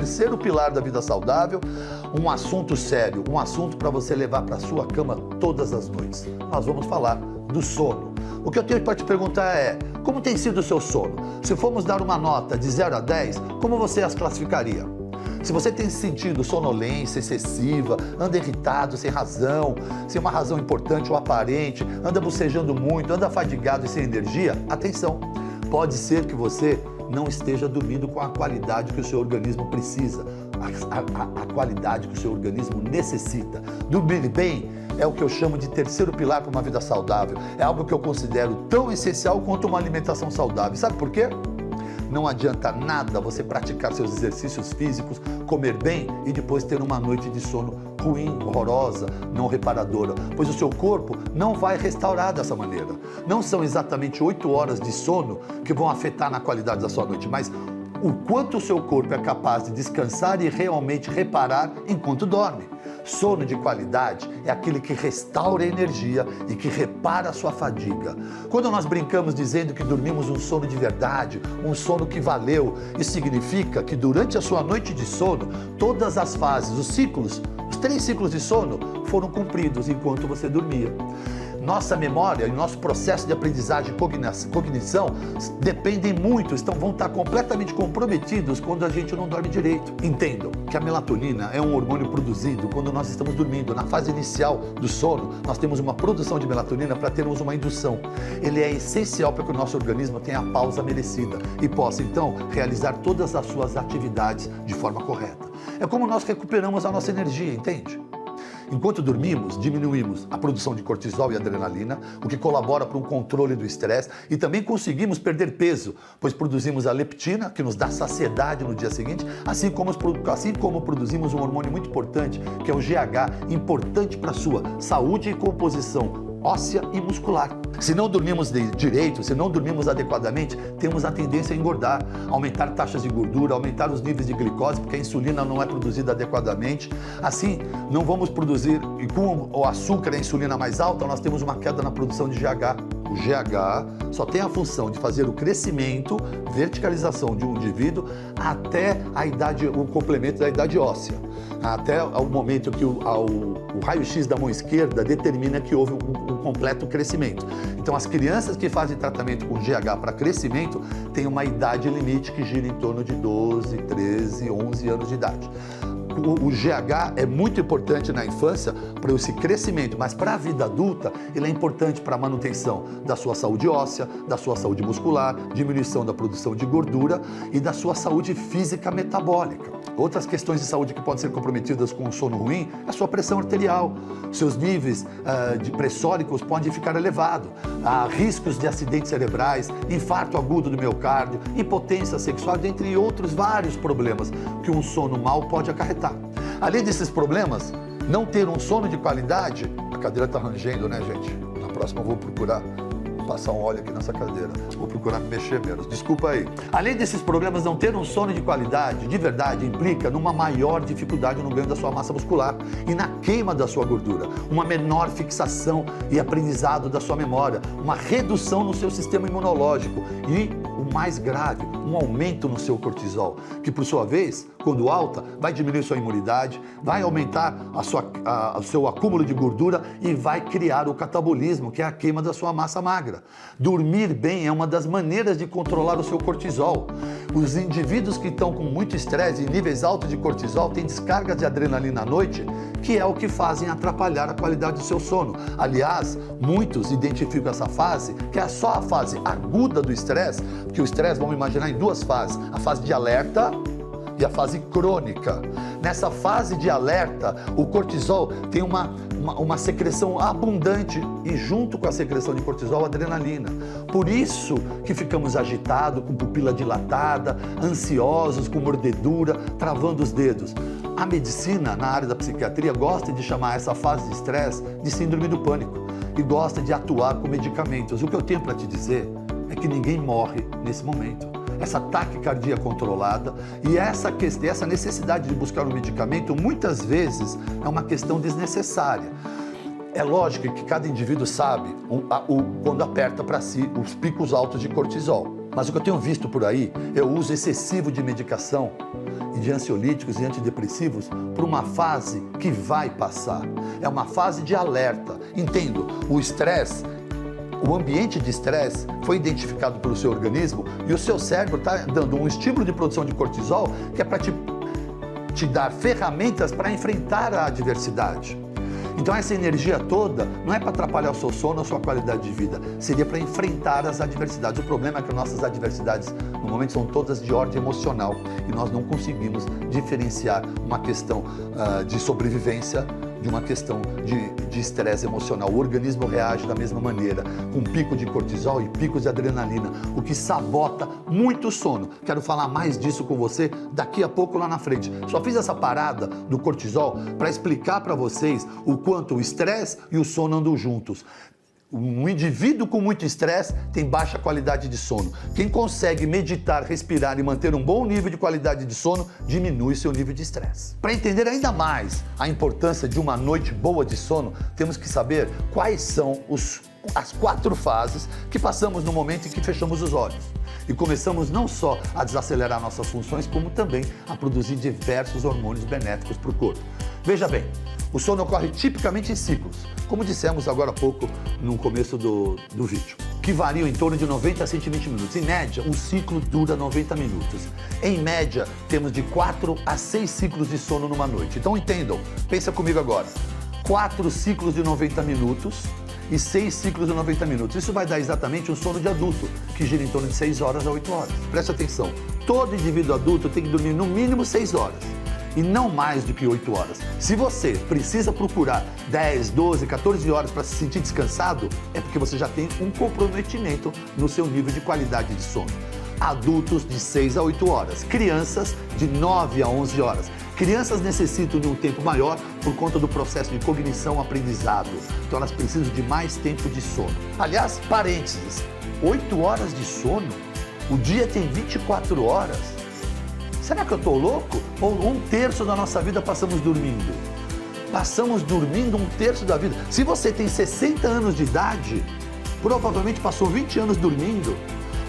Terceiro pilar da vida saudável, um assunto sério, um assunto para você levar para a sua cama todas as noites. Nós vamos falar do sono. O que eu tenho para te perguntar é, como tem sido o seu sono? Se formos dar uma nota de 0 a 10, como você as classificaria? Se você tem sentido sonolência excessiva, anda irritado, sem razão, sem uma razão importante ou aparente, anda bocejando muito, anda fadigado e sem energia, atenção, pode ser que você não esteja dormindo com a qualidade que o seu organismo precisa, a qualidade que o seu organismo necessita. Dormir bem é o que eu chamo de terceiro pilar para uma vida saudável, é algo que eu considero tão essencial quanto uma alimentação saudável. Sabe por quê? Não adianta nada você praticar seus exercícios físicos, comer bem e depois ter uma noite de sono ruim, horrorosa, não reparadora, pois o seu corpo não vai restaurar dessa maneira. Não são exatamente 8 horas de sono que vão afetar na qualidade da sua noite, mas o quanto o seu corpo é capaz de descansar e realmente reparar enquanto dorme. Sono de qualidade é aquele que restaura a energia e que repara a sua fadiga. Quando nós brincamos dizendo que dormimos um sono de verdade, um sono que valeu, isso significa que durante a sua noite de sono, todas as fases, os ciclos, os 3 ciclos de sono foram cumpridos enquanto você dormia. Nossa memória e nosso processo de aprendizagem e cognição dependem muito, vão estar completamente comprometidos quando a gente não dorme direito. Entendam que a melatonina é um hormônio produzido quando nós estamos dormindo. Na fase inicial do sono, nós temos uma produção de melatonina para termos uma indução. Ele é essencial para que o nosso organismo tenha a pausa merecida e possa, então, realizar todas as suas atividades de forma correta. É como nós recuperamos a nossa energia, entende? Enquanto dormimos, diminuímos a produção de cortisol e adrenalina, o que colabora para um controle do estresse, e também conseguimos perder peso, pois produzimos a leptina, que nos dá saciedade no dia seguinte, assim como produzimos um hormônio muito importante, que é o GH, importante para a sua saúde e composição óssea e muscular. Se não dormimos direito, se não dormimos adequadamente, temos a tendência a engordar, aumentar taxas de gordura, aumentar os níveis de glicose, porque a insulina não é produzida adequadamente. Assim, não vamos produzir, e com o açúcar e a insulina mais alta, nós temos uma queda na produção de GH. O GH só tem a função de fazer o crescimento, verticalização de um indivíduo até a idade, o complemento da idade óssea. Até o momento que o raio-x da mão esquerda determina que houve um completo crescimento. Então, as crianças que fazem tratamento com GH para crescimento têm uma idade limite que gira em torno de 12, 13, 11 anos de idade. O GH é muito importante na infância para esse crescimento, mas para a vida adulta ele é importante para a manutenção da sua saúde óssea, da sua saúde muscular, diminuição da produção de gordura e da sua saúde física metabólica. Outras questões de saúde que podem ser comprometidas com o sono ruim é a sua pressão arterial. Seus níveis de pressóricos podem ficar elevados. Há riscos de acidentes cerebrais, infarto agudo do miocárdio, impotência sexual, dentre outros vários problemas que um sono mau pode acarretar. Além desses problemas, não ter um sono de qualidade, a cadeira está rangendo, né, gente? Na próxima eu vou procurar passar um óleo aqui nessa cadeira, vou procurar me mexer menos, desculpa aí. Além desses problemas, não ter um sono de qualidade, de verdade, implica numa maior dificuldade no ganho da sua massa muscular e na queima da sua gordura, uma menor fixação e aprendizado da sua memória, uma redução no seu sistema imunológico e, o mais grave, um aumento no seu cortisol, que por sua vez, quando alta, vai diminuir sua imunidade, vai aumentar o seu acúmulo de gordura e vai criar o catabolismo, que é a queima da sua massa magra. Dormir bem é uma das maneiras de controlar o seu cortisol. Os indivíduos que estão com muito estresse e níveis altos de cortisol têm descarga de adrenalina à noite, que é o que fazem atrapalhar a qualidade do seu sono. Aliás, muitos identificam essa fase, que é só a fase aguda do estresse, porque o estresse, vamos imaginar, em 2 fases, a fase de alerta e a fase crônica. Nessa fase de alerta, o cortisol tem uma secreção abundante e junto com a secreção de cortisol, a adrenalina. Por isso que ficamos agitados, com pupila dilatada, ansiosos, com mordedura, travando os dedos. A medicina, na área da psiquiatria, gosta de chamar essa fase de estresse de síndrome do pânico e gosta de atuar com medicamentos. O que eu tenho para te dizer é que ninguém morre nesse momento. Essa taquicardia controlada e essa necessidade de buscar um medicamento, muitas vezes, é uma questão desnecessária. É lógico que cada indivíduo sabe quando aperta para si os picos altos de cortisol. Mas o que eu tenho visto por aí é o uso excessivo de medicação e de ansiolíticos e antidepressivos por uma fase que vai passar. É uma fase de alerta. Entendo, o estresse, o ambiente de estresse foi identificado pelo seu organismo e o seu cérebro está dando um estímulo de produção de cortisol que é para te dar ferramentas para enfrentar a adversidade. Então essa energia toda não é para atrapalhar o seu sono ou a sua qualidade de vida, seria para enfrentar as adversidades. O problema é que nossas adversidades, no momento, são todas de ordem emocional e nós não conseguimos diferenciar uma questão de sobrevivência de uma questão de estresse emocional. O organismo reage da mesma maneira, com pico de cortisol e picos de adrenalina, o que sabota muito o sono. Quero falar mais disso com você daqui a pouco lá na frente. Só fiz essa parada do cortisol para explicar para vocês o quanto o estresse e o sono andam juntos. Um indivíduo com muito estresse tem baixa qualidade de sono. Quem consegue meditar, respirar e manter um bom nível de qualidade de sono, diminui seu nível de estresse. Para entender ainda mais a importância de uma noite boa de sono, temos que saber quais são as 4 fases que passamos no momento em que fechamos os olhos. E começamos não só a desacelerar nossas funções, como também a produzir diversos hormônios benéficos para o corpo. Veja bem, o sono ocorre tipicamente em ciclos, como dissemos agora há pouco no começo do vídeo, que variam em torno de 90 a 120 minutos. Em média, um ciclo dura 90 minutos. Em média, temos de 4 a 6 ciclos de sono numa noite. Então entendam, pensa comigo agora, 4 ciclos de 90 minutos e 6 ciclos de 90 minutos. Isso vai dar exatamente um sono de adulto, que gira em torno de 6 horas a 8 horas. Preste atenção, todo indivíduo adulto tem que dormir no mínimo 6 horas. E não mais do que 8 horas. Se você precisa procurar 10, 12, 14 horas para se sentir descansado, é porque você já tem um comprometimento no seu nível de qualidade de sono. Adultos de 6 a 8 horas, crianças de 9 a 11 horas. Crianças necessitam de um tempo maior por conta do processo de cognição aprendizado. Então elas precisam de mais tempo de sono. Aliás, parênteses, 8 horas de sono? O dia tem 24 horas. Será que eu estou louco? Ou 1/3 da nossa vida passamos dormindo? Passamos dormindo 1/3 da vida. Se você tem 60 anos de idade, provavelmente passou 20 anos dormindo.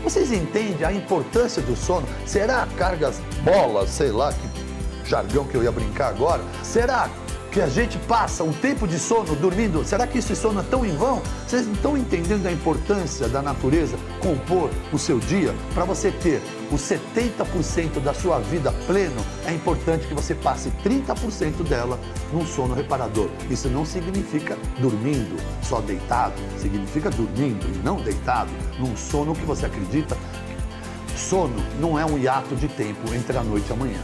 Vocês entendem a importância do sono? Será cargas, bolas, sei lá, que jargão que eu ia brincar agora? Será que a gente passa um tempo de sono dormindo? Será que esse sono é tão em vão? Vocês não estão entendendo a importância da natureza compor o seu dia? Para você ter os 70% da sua vida pleno, é importante que você passe 30% dela num sono reparador. Isso não significa dormindo só deitado, significa dormindo e não deitado, num sono que você acredita. Sono não é um hiato de tempo entre a noite e a manhã.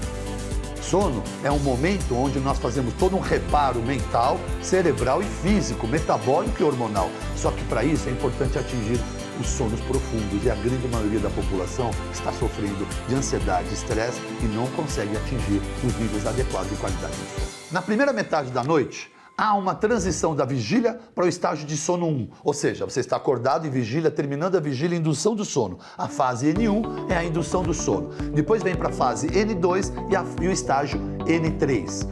Sono é um momento onde nós fazemos todo um reparo mental, cerebral e físico, metabólico e hormonal. Só que para isso é importante atingir os sonos profundos e a grande maioria da população está sofrendo de ansiedade, estresse e não consegue atingir os níveis adequados de qualidade de sono. Na primeira metade da noite, há uma transição da vigília para o estágio de sono 1, ou seja, você está acordado em vigília, terminando a vigília, indução do sono. A fase N1 é a indução do sono. Depois vem para a fase N2 e o estágio N3.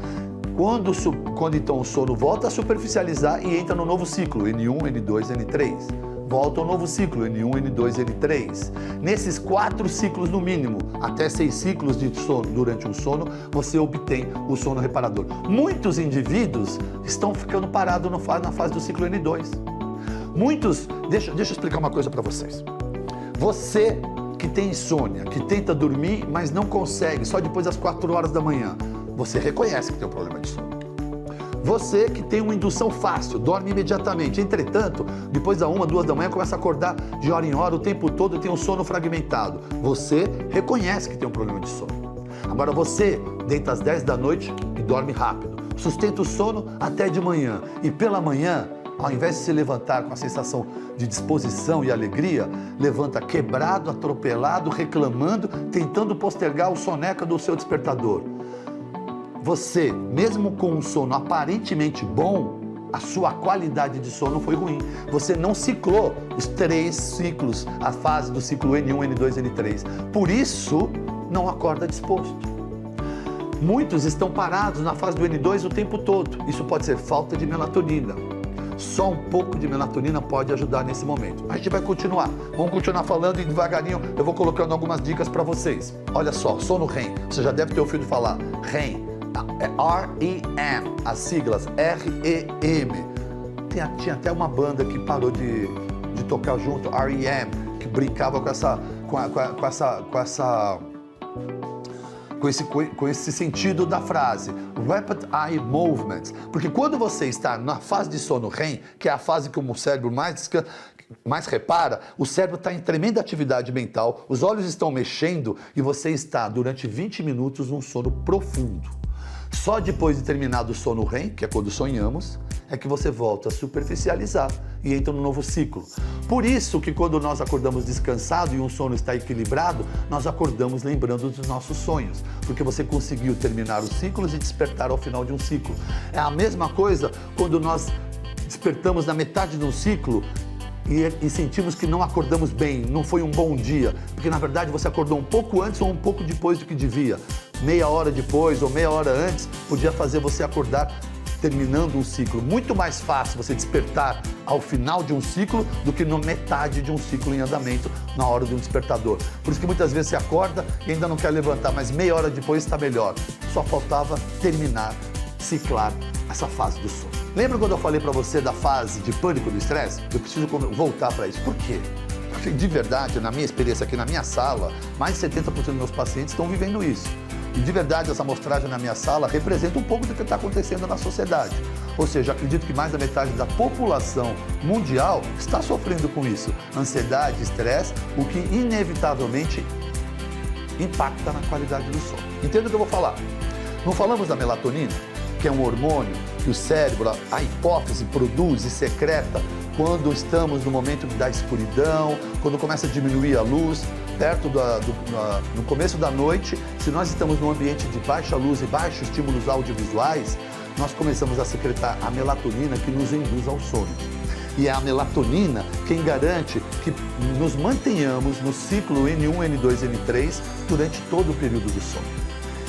Quando então o sono volta a superficializar e entra no novo ciclo, N1, N2, N3. Volta ao novo ciclo, N1, N2, N3. Nesses 4 ciclos no mínimo, até 6 ciclos de sono durante um sono, você obtém o sono reparador. Muitos indivíduos estão ficando parados na fase do ciclo N2. Muitos, deixa eu explicar uma coisa para vocês. Você que tem insônia, que tenta dormir, mas não consegue, só depois das 4 horas da manhã, você reconhece que tem um problema de sono. Você que tem uma indução fácil, dorme imediatamente. Entretanto, depois da 1, 2 da manhã, começa a acordar de hora em hora, o tempo todo, e tem um sono fragmentado. Você reconhece que tem um problema de sono. Agora você deita às 10 da noite e dorme rápido. Sustenta o sono até de manhã. E pela manhã, ao invés de se levantar com a sensação de disposição e alegria, levanta quebrado, atropelado, reclamando, tentando postergar o soneca do seu despertador. Você, mesmo com um sono aparentemente bom, a sua qualidade de sono foi ruim. Você não ciclou os 3 ciclos, a fase do ciclo N1, N2, N3. Por isso, não acorda disposto. Muitos estão parados na fase do N2 o tempo todo. Isso pode ser falta de melatonina. Só um pouco de melatonina pode ajudar nesse momento. A gente vai continuar. Vamos continuar falando e devagarinho eu vou colocando algumas dicas para vocês. Olha só, sono REM. Você já deve ter ouvido falar. REM. É R-E-M. As siglas R-E-M. Tinha até uma banda que parou de tocar junto, R.E.M., que brincava com esse sentido da frase, Rapid Eye Movements, porque quando você está na fase de sono REM, que é a fase que o cérebro mais repara, o cérebro está em tremenda atividade mental, os olhos estão mexendo e você está durante 20 minutos num sono profundo. Só depois de terminado o sono REM, que é quando sonhamos, é que você volta a superficializar e entra num novo ciclo. Por isso que quando nós acordamos descansado e um sono está equilibrado, nós acordamos lembrando dos nossos sonhos, porque você conseguiu terminar os ciclos e despertar ao final de um ciclo. É a mesma coisa quando nós despertamos na metade de um ciclo e sentimos que não acordamos bem, não foi um bom dia, porque na verdade você acordou um pouco antes ou um pouco depois do que devia. Meia hora depois ou meia hora antes podia fazer você acordar terminando um ciclo. Muito mais fácil você despertar ao final de um ciclo do que na metade de um ciclo em andamento, na hora de um despertador. Por isso que muitas vezes você acorda e ainda não quer levantar, mas meia hora depois está melhor. Só faltava terminar, ciclar essa fase do sono. Lembra quando eu falei para você da fase de pânico do estresse? Eu preciso voltar para isso. Por quê? Porque de verdade, na minha experiência aqui na minha sala, mais de 70% dos meus pacientes estão vivendo isso. E de verdade, essa amostragem na minha sala representa um pouco do que está acontecendo na sociedade. Ou seja, acredito que mais da metade da população mundial está sofrendo com isso. Ansiedade, estresse, o que inevitavelmente impacta na qualidade do sono. Entenda o que eu vou falar. Não falamos da melatonina, que é um hormônio que o cérebro, a hipófise, produz e secreta quando estamos no momento da escuridão, quando começa a diminuir a luz, no começo da noite, se nós estamos num ambiente de baixa luz e baixos estímulos audiovisuais, nós começamos a secretar a melatonina que nos induz ao sono. E é a melatonina quem garante que nos mantenhamos no ciclo N1, N2, N3 durante todo o período do sono.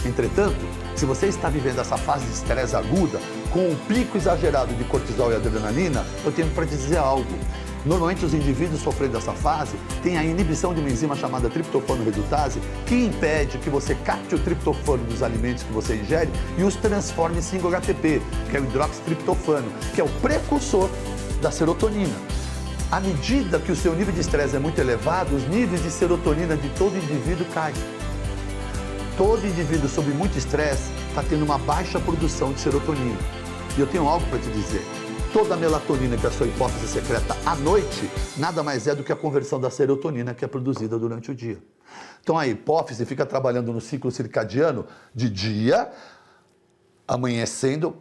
Entretanto, se você está vivendo essa fase de estresse aguda, com um pico exagerado de cortisol e adrenalina, eu tenho para te dizer algo. Normalmente os indivíduos sofrendo dessa fase têm a inibição de uma enzima chamada triptofano redutase, que impede que você capte o triptofano dos alimentos que você ingere e os transforme em 5-HTP, que é o hidroxitriptofano, que é o precursor da serotonina. À medida que o seu nível de estresse é muito elevado, os níveis de serotonina de todo indivíduo caem. Todo indivíduo sob muito estresse está tendo uma baixa produção de serotonina. E eu tenho algo para te dizer. Toda a melatonina que a sua hipófise secreta à noite, nada mais é do que a conversão da serotonina que é produzida durante o dia. Então a hipófise fica trabalhando no ciclo circadiano de dia, amanheceu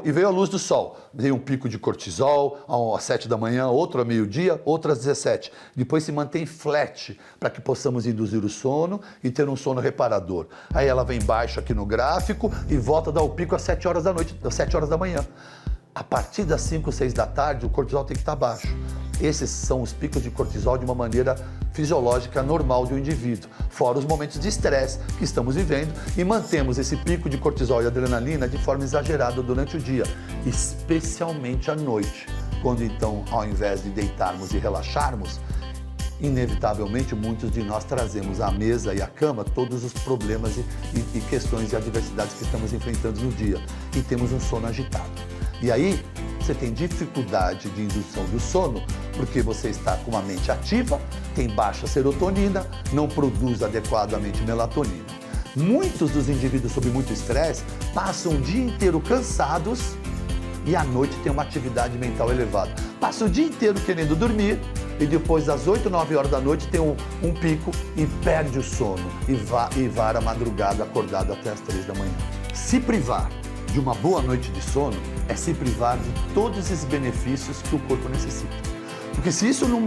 e veio a luz do sol. Veio um pico de cortisol às 7 da manhã, outro a meio-dia, outro às 17. Depois se mantém flat para que possamos induzir o sono e ter um sono reparador. Aí ela vem baixo aqui no gráfico e volta a dar o pico às 7 horas da noite, às 7 horas da manhã. A partir das 5, 6 da tarde, o cortisol tem que estar baixo. Esses são os picos de cortisol de uma maneira fisiológica normal do indivíduo, fora os momentos de estresse que estamos vivendo e mantemos esse pico de cortisol e adrenalina de forma exagerada durante o dia, especialmente à noite, quando então, ao invés de deitarmos e relaxarmos, inevitavelmente muitos de nós trazemos à mesa e à cama todos os problemas e questões e adversidades que estamos enfrentando no dia e temos um sono agitado. E aí, você tem dificuldade de indução do sono, porque você está com uma mente ativa, tem baixa serotonina, não produz adequadamente melatonina. Muitos dos indivíduos sob muito estresse passam o dia inteiro cansados e à noite tem uma atividade mental elevada. Passa o dia inteiro querendo dormir e depois das 8, 9 horas da noite tem um pico e perde o sono e vara a madrugada acordado até as 3 da manhã. Se privar de uma boa noite de sono é se privar de todos esses benefícios que o corpo necessita. Porque se isso não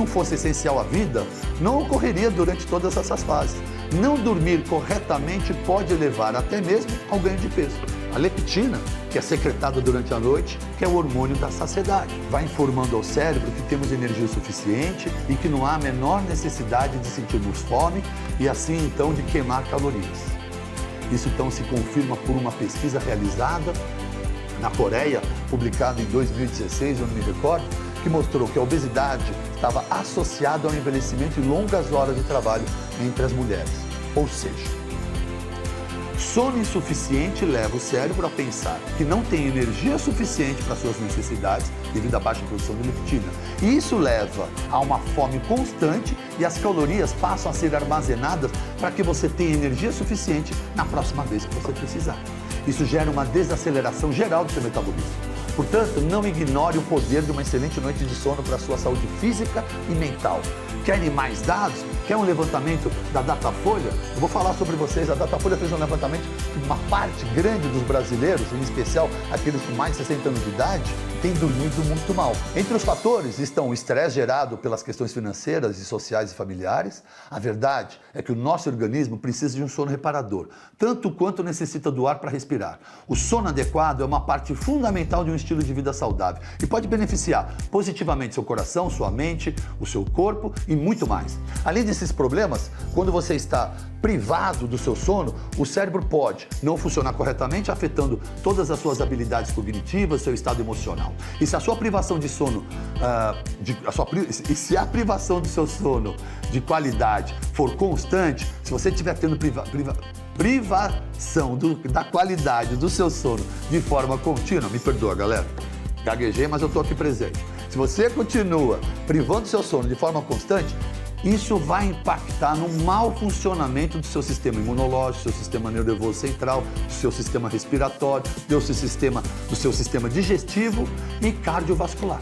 fosse essencial à vida, não ocorreria durante todas essas fases. Não dormir corretamente pode levar até mesmo ao ganho de peso. A leptina, que é secretada durante a noite, que é o hormônio da saciedade, vai informando ao cérebro que temos energia suficiente e que não há a menor necessidade de sentirmos fome e assim então de queimar calorias. Isso então se confirma por uma pesquisa realizada na Coreia, publicado em 2016, eu não me recordo, que mostrou que a obesidade estava associada ao envelhecimento e longas horas de trabalho entre as mulheres. Ou seja, sono insuficiente leva o cérebro a pensar que não tem energia suficiente para suas necessidades devido à baixa produção de leptina. E isso leva a uma fome constante e as calorias passam a ser armazenadas para que você tenha energia suficiente na próxima vez que você precisar. Isso gera uma desaceleração geral do seu metabolismo. Portanto, não ignore o poder de uma excelente noite de sono para a sua saúde física e mental. Querem mais dados? Quer um levantamento da Datafolha? Eu vou falar sobre vocês. A Datafolha fez um levantamento que uma parte grande dos brasileiros, em especial aqueles com mais de 60 anos de idade, tem dormido muito mal. Entre os fatores estão o estresse gerado pelas questões financeiras e sociais e familiares. A verdade é que o nosso organismo precisa de um sono reparador, tanto quanto necessita do ar para respirar. O sono adequado é uma parte fundamental de um estilo de vida saudável e pode beneficiar positivamente seu coração, sua mente, o seu corpo e muito mais. Além desses problemas, quando você está privado do seu sono, o cérebro pode não funcionar corretamente, afetando todas as suas habilidades cognitivas, seu estado emocional. E se a sua privação de sono, se a privação do seu sono de qualidade for constante, se você estiver tendo privação da qualidade do seu sono de forma contínua, me perdoa, galera, gaguejei, mas eu estou aqui presente. Se você continua privando do seu sono de forma constante, isso vai impactar no mau funcionamento do seu sistema imunológico, do seu sistema nervoso central, do seu sistema respiratório, do seu sistema digestivo e cardiovascular.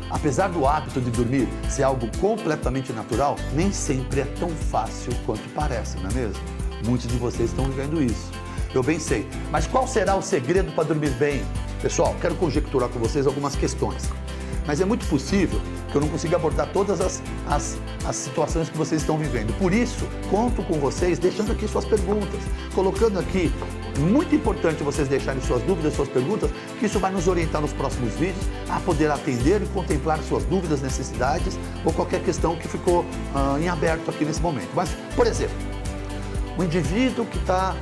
Apesar do hábito de dormir ser algo completamente natural, nem sempre é tão fácil quanto parece, não é mesmo? Muitos de vocês estão vivendo isso. Eu bem sei. Mas qual será o segredo para dormir bem? Pessoal, quero conjecturar com vocês algumas questões. Mas é muito possível que eu não consiga abordar todas as situações que vocês estão vivendo. Por isso, conto com vocês deixando aqui suas perguntas, colocando aqui, muito importante vocês deixarem suas dúvidas, suas perguntas, que isso vai nos orientar nos próximos vídeos a poder atender e contemplar suas dúvidas, necessidades ou qualquer questão que ficou em aberto aqui nesse momento. Mas, por exemplo, o indivíduo que está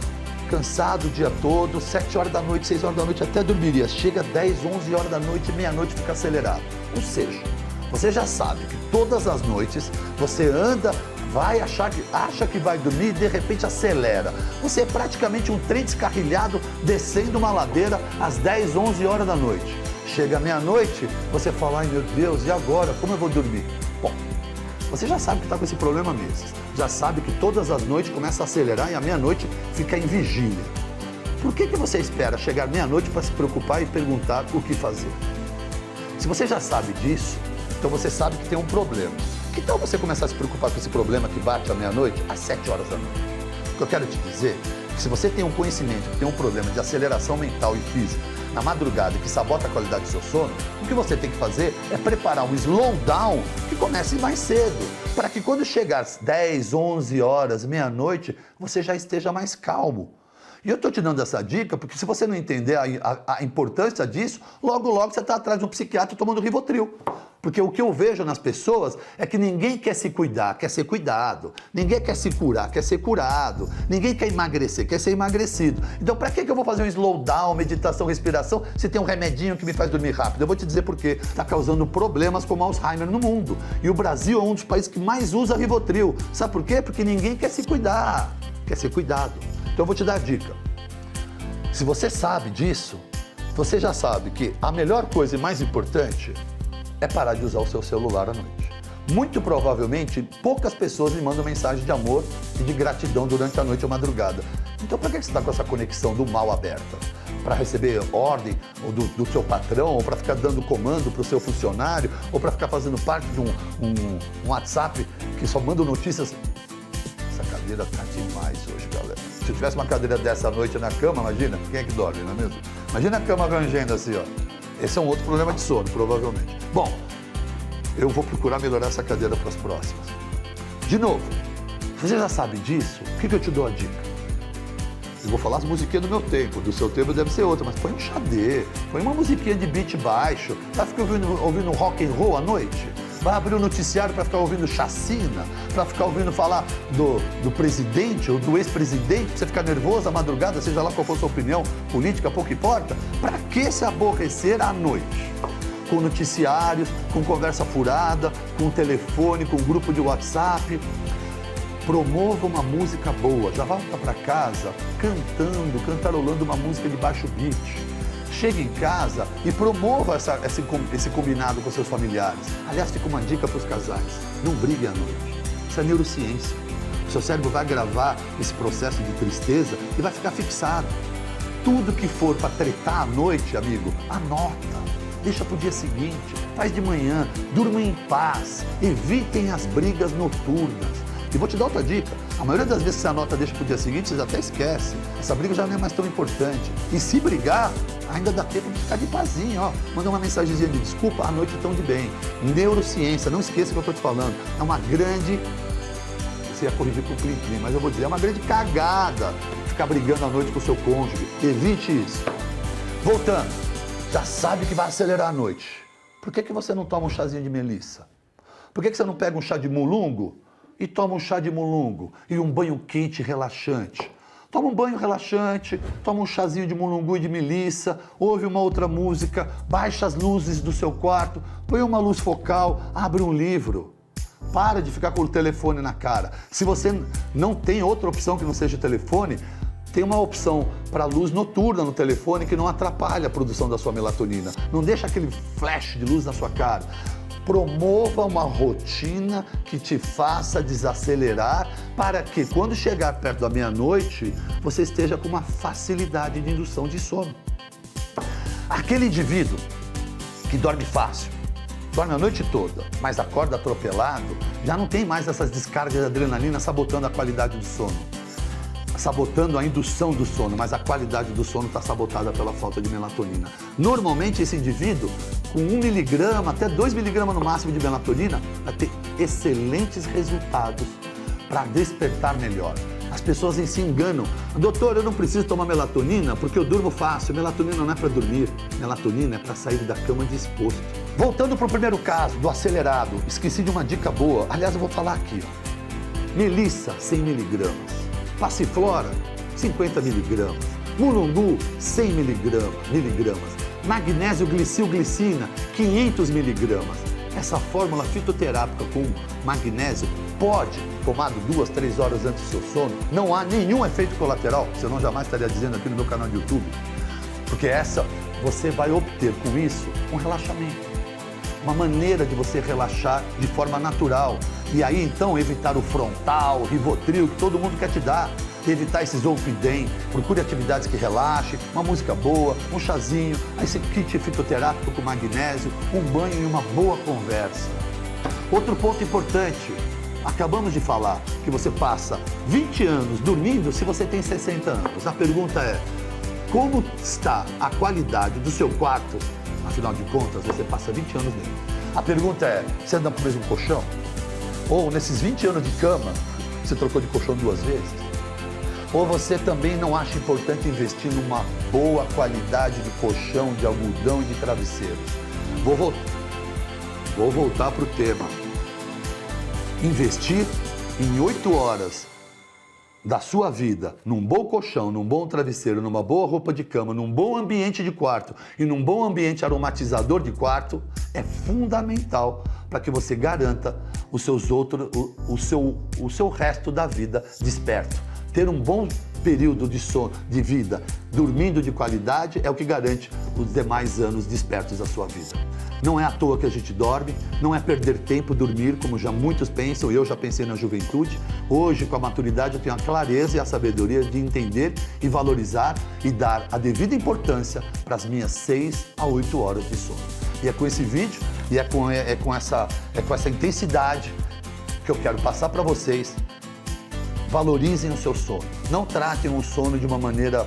cansado o dia todo, 7 horas da noite, 6 horas da noite, até dormiria. Chega 10, 11 horas da noite, meia-noite fica acelerado. Ou seja, você já sabe que todas as noites você anda, acha que vai dormir e de repente acelera. Você é praticamente um trem descarrilhado descendo uma ladeira às 10, 11 horas da noite. Chega meia-noite, você fala, ai meu Deus, e agora? Como eu vou dormir? Bom, você já sabe que está com esse problema há meses. Já sabe que todas as noites começa a acelerar e à meia-noite fica em vigília. Por que você espera chegar meia-noite para se preocupar e perguntar o que fazer? Se você já sabe disso, então você sabe que tem um problema. Que tal você começar a se preocupar com esse problema que bate à meia-noite, às 7 horas da noite? O que eu quero te dizer é que se você tem um conhecimento que tem um problema de aceleração mental e física na madrugada que sabota a qualidade do seu sono, o que você tem que fazer é preparar um slowdown que comece mais cedo, para que quando chegar às 10, 11 horas, meia-noite, você já esteja mais calmo. E eu estou te dando essa dica porque se você não entender a importância disso, logo você está atrás de um psiquiatra tomando Rivotril. Porque o que eu vejo nas pessoas é que ninguém quer se cuidar, quer ser cuidado. Ninguém quer se curar, quer ser curado. Ninguém quer emagrecer, quer ser emagrecido. Então, para que eu vou fazer um slowdown, meditação, respiração, se tem um remedinho que me faz dormir rápido? Eu vou te dizer por quê. Está causando problemas como Alzheimer no mundo. E o Brasil é um dos países que mais usa Rivotril. Sabe por quê? Porque ninguém quer se cuidar, quer ser cuidado. Então, eu vou te dar a dica. Se você sabe disso, você já sabe que a melhor coisa e mais importante é parar de usar o seu celular à noite. Muito provavelmente, poucas pessoas me mandam mensagem de amor e de gratidão durante a noite ou madrugada. Então, para que você está com essa conexão do mal aberta? Para receber ordem ou do seu patrão, ou para ficar dando comando para o seu funcionário, ou para ficar fazendo parte de um WhatsApp que só manda notícias? Essa cadeira tá demais hoje, galera. Se eu tivesse uma cadeira dessa à noite na cama, imagina, quem é que dorme, não é mesmo? Imagina a cama rangendo assim, ó. Esse é um outro problema de sono, provavelmente. Bom, eu vou procurar melhorar essa cadeira para as próximas. De novo, você já sabe disso? O que eu te dou a dica? Eu vou falar as musiquinhas do meu tempo, do seu tempo deve ser outra, mas põe um xadê, põe uma musiquinha de beat baixo, tá ficando ouvindo rock and roll à noite? Vai abrir o noticiário para ficar ouvindo chacina, para ficar ouvindo falar do presidente ou do ex-presidente, para você ficar nervoso à madrugada, seja lá qual for a sua opinião política, pouco importa. Para que se aborrecer à noite? Com noticiários, com conversa furada, com telefone, com grupo de WhatsApp. Promova uma música boa, já volta para casa cantando, cantarolando uma música de baixo beat. Chegue em casa e promova esse combinado com seus familiares. Aliás, fica uma dica para os casais, não briguem à noite. Isso é neurociência. O seu cérebro vai gravar esse processo de tristeza e vai ficar fixado. Tudo que for para tretar à noite, amigo, anota. Deixa para o dia seguinte, faz de manhã, durmam em paz, evitem as brigas noturnas. E vou te dar outra dica, a maioria das vezes que você anota deixa para o dia seguinte, você até esquece. Essa briga já não é mais tão importante. E se brigar, ainda dá tempo de ficar de pazinho, ó. Manda uma mensagenzinha de desculpa, à noite estão de bem. Neurociência, não esqueça o que eu estou te falando. É uma grande, você ia corrigir com o Plim-Plim, mas eu vou dizer, é uma grande cagada ficar brigando à noite com o seu cônjuge. Evite isso. Voltando, já sabe que vai acelerar a noite. Por que você não toma um chazinho de melissa? Por que você não pega um chá de mulungo e toma um chá de mulungo e um banho quente e relaxante? Toma um banho relaxante, toma um chazinho de mulungu e de melissa, ouve uma outra música, baixa as luzes do seu quarto, põe uma luz focal, abre um livro. Para de ficar com o telefone na cara. Se você não tem outra opção que não seja o telefone, tem uma opção para luz noturna no telefone que não atrapalha a produção da sua melatonina. Não deixa aquele flash de luz na sua cara. Promova uma rotina que te faça desacelerar para que quando chegar perto da meia-noite, você esteja com uma facilidade de indução de sono. Aquele indivíduo que dorme fácil, dorme a noite toda, mas acorda atropelado, já não tem mais essas descargas de adrenalina sabotando a qualidade do sono. Sabotando a indução do sono, mas a qualidade do sono está sabotada pela falta de melatonina. Normalmente esse indivíduo, com 1 miligrama até 2 miligramas no máximo de melatonina, vai ter excelentes resultados para despertar melhor. As pessoas se enganam. Doutor, eu não preciso tomar melatonina porque eu durmo fácil. Melatonina não é para dormir, melatonina é para sair da cama disposto. Voltando para o primeiro caso, do acelerado, esqueci de uma dica boa. Aliás, eu vou falar aqui, ó. Melissa, 100 miligramas. Passiflora, 50 miligramas. Mulungu, 100 miligramas. Magnésio glicilglicina, 500 miligramas. Essa fórmula fitoterápica com magnésio pode, tomado 2, 3 horas antes do seu sono, não há nenhum efeito colateral, senão jamais estaria dizendo aqui no meu canal de YouTube. Porque você vai obter com isso um relaxamento. Uma maneira de você relaxar de forma natural. E aí, então, evitar o frontal, o Rivotril, que todo mundo quer te dar. Evitar esses Zolpidem, procure atividades que relaxem, uma música boa, um chazinho, esse kit fitoterápico com magnésio, um banho e uma boa conversa. Outro ponto importante, acabamos de falar que você passa 20 anos dormindo se você tem 60 anos. A pergunta é, como está a qualidade do seu quarto? Afinal de contas, você passa 20 anos nele. A pergunta é, você anda pro mesmo colchão? Ou nesses 20 anos de cama, você trocou de colchão 2 vezes? Ou você também não acha importante investir numa boa qualidade de colchão, de algodão e de travesseiro? Vou voltar para o tema. Investir em 8 horas da sua vida num bom colchão, num bom travesseiro, numa boa roupa de cama, num bom ambiente de quarto e num bom ambiente aromatizador de quarto é fundamental para que você garanta o seu resto da vida desperto. Ter um bom período de sono, de vida, dormindo de qualidade, é o que garante os demais anos despertos da sua vida. Não é à toa que a gente dorme, não é perder tempo dormir, como já muitos pensam, eu já pensei na juventude. Hoje, com a maturidade, eu tenho a clareza e a sabedoria de entender e valorizar e dar a devida importância para as minhas 6 a 8 horas de sono. E é com esse vídeo, e é com essa intensidade que eu quero passar para vocês. Valorizem o seu sono. Não tratem o sono de uma maneira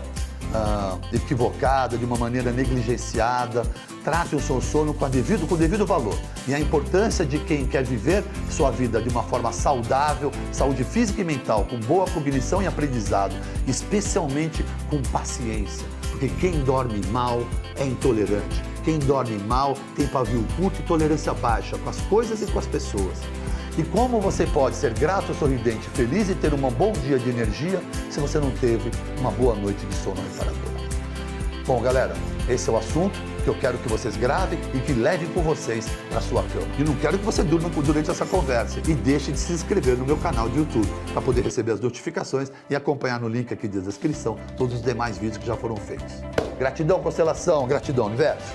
equivocada, de uma maneira negligenciada. Tratem o seu sono com o devido valor. E a importância de quem quer viver sua vida de uma forma saudável, saúde física e mental, com boa cognição e aprendizado, especialmente com paciência. Porque quem dorme mal é intolerante. Quem dorme mal tem pavio curto e tolerância baixa com as coisas e com as pessoas. E como você pode ser grato, sorridente, feliz e ter um bom dia de energia se você não teve uma boa noite de sono reparador? Bom, galera, esse é o assunto que eu quero que vocês gravem e que levem com vocês para sua cama. E não quero que você durma durante essa conversa. E deixe de se inscrever no meu canal de YouTube para poder receber as notificações e acompanhar no link aqui da descrição todos os demais vídeos que já foram feitos. Gratidão, constelação, gratidão, universo.